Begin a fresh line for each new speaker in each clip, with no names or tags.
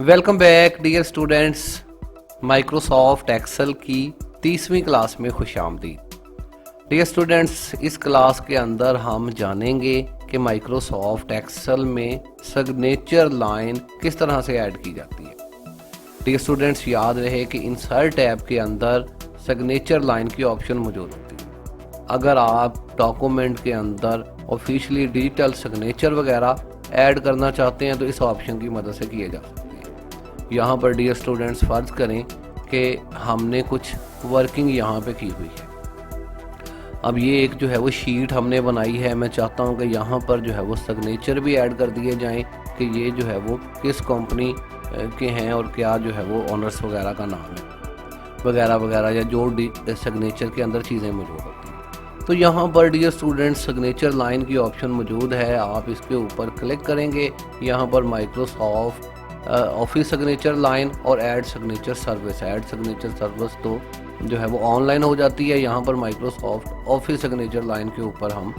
Welcome back dear students. Microsoft Excel की 30वीं class में खुशामदीद। डियर स्टूडेंट्स, इस क्लास के अंदर हम जानेंगे कि माइक्रोसॉफ्ट एक्सेल में सिग्नेचर लाइन किस तरह से ऐड की जाती है। डियर स्टूडेंट्स, याद रहे कि इंसर्ट टैब के अंदर सिग्नेचर लाइन की ऑप्शन मौजूद होती है। अगर आप डॉक्यूमेंट के अंदर ऑफिशियली डिजिटल सिग्नेचर वगैरह ऐड करना चाहते हैं तो इस ऑप्शन की मदद से किए जा सकते हैं। यहाँ पर डियर स्टूडेंट्स फ़र्ज़ करें कि हमने कुछ वर्किंग यहाँ पे की हुई है। अब ये एक जो है वो शीट हमने बनाई है। मैं चाहता हूँ कि यहाँ पर जो है वो सिग्नेचर भी ऐड कर दिए जाएं कि ये जो है वो किस कंपनी के हैं और क्या जो है वो ऑनर्स वगैरह का नाम है वगैरह वगैरह, या जो सिग्नेचर के अंदर चीज़ें मौजूद होती हैं। तो यहाँ पर डियर स्टूडेंट्स सिग्नेचर लाइन की ऑप्शन मौजूद है। आप इसके ऊपर क्लिक करेंगे। यहाँ पर माइक्रोसॉफ्ट ऑफिस सिग्नेचर लाइन और add signature service. Add signature service तो जो है वो ऑनलाइन हो जाती है। यहाँ पर माइक्रोसॉफ्ट ऑफिस सिग्नेचर लाइन के ऊपर हम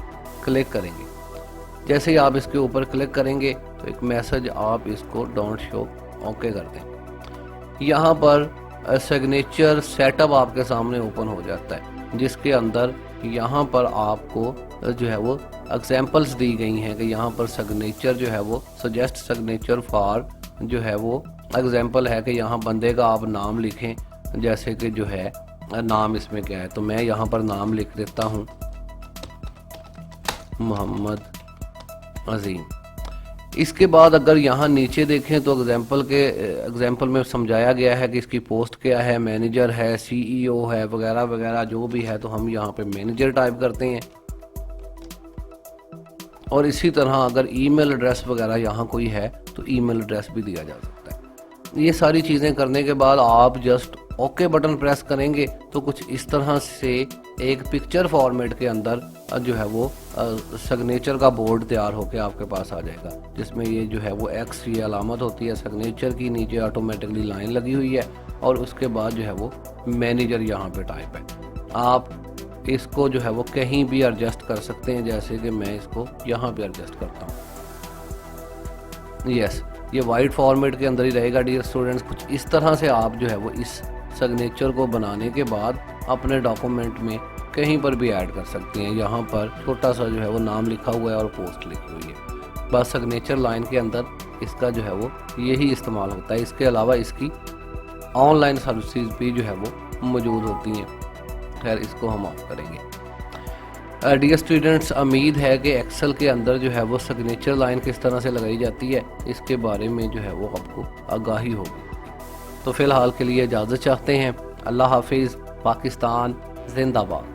क्लिक करेंगे। जैसे ही आप इसके ऊपर क्लिक करेंगे तो एक मैसेज आप इसको डोंट शो ओके कर दें। यहाँ पर सिग्नेचर सेटअप आपके सामने ओपन हो जाता है, जिसके अंदर यहाँ पर आपको जो है वो एग्जांपल्स दी गई हैं कि यहाँ पर सिग्नेचर जो है वो सजेस्ट सिग्नेचर फॉर जो है वो एग्जांपल है कि यहाँ बंदे का आप नाम लिखें। जैसे कि जो है नाम इसमें क्या है, तो मैं यहाँ पर नाम लिख देता हूँ मोहम्मद अजीम। इसके बाद अगर यहाँ नीचे देखें तो एग्जांपल में समझाया गया है कि इसकी पोस्ट क्या है, मैनेजर है, सीईओ है वगैरह वगैरह जो भी है। तो हम यहाँ पे मैनेजर टाइप करते हैं। और इसी तरह अगर ईमेल एड्रेस वगैरह यहाँ कोई है तो ईमेल एड्रेस भी दिया जा सकता है। ये सारी चीज़ें करने के बाद आप जस्ट ओके बटन प्रेस करेंगे तो कुछ इस तरह से एक पिक्चर फॉर्मेट के अंदर जो है वो सिग्नेचर का बोर्ड तैयार होकर आपके पास आ जाएगा, जिसमें ये जो है वो एक्स ये अलामत होती है सिग्नेचर की, नीचे ऑटोमेटिकली लाइन लगी हुई है और उसके बाद जो है वो मैनेजर यहाँ पे टाइप है। आप इसको जो है वो कहीं भी एडजस्ट कर सकते हैं, जैसे कि मैं इसको यहाँ पे एडजस्ट करता हूँ। यस, ये वाइट फॉर्मेट के अंदर ही रहेगा डियर स्टूडेंट्स। कुछ इस तरह से आप जो है वो इस सिग्नेचर को बनाने के बाद अपने डॉक्यूमेंट में कहीं पर भी ऐड कर सकते हैं। यहाँ पर छोटा सा जो है वो नाम लिखा हुआ है और पोस्ट लिखी हुई है। बस सिग्नेचर लाइन के अंदर इसका जो है वो यही इस्तेमाल होता है। इसके अलावा इसकी ऑनलाइन सर्विसेज भी जो है वो मौजूद होती हैं। खैर, इसको हम ऑफ करेंगे। डियर स्टूडेंट्स, उम्मीद है कि एक्सेल के अंदर जो है वो सिग्नेचर लाइन किस तरह से लगाई जाती है इसके बारे में जो है वो आपको आगाही होगी। तो फ़िलहाल के लिए इजाज़त चाहते हैं। अल्लाह हाफिज़। पाकिस्तान जिंदाबाद।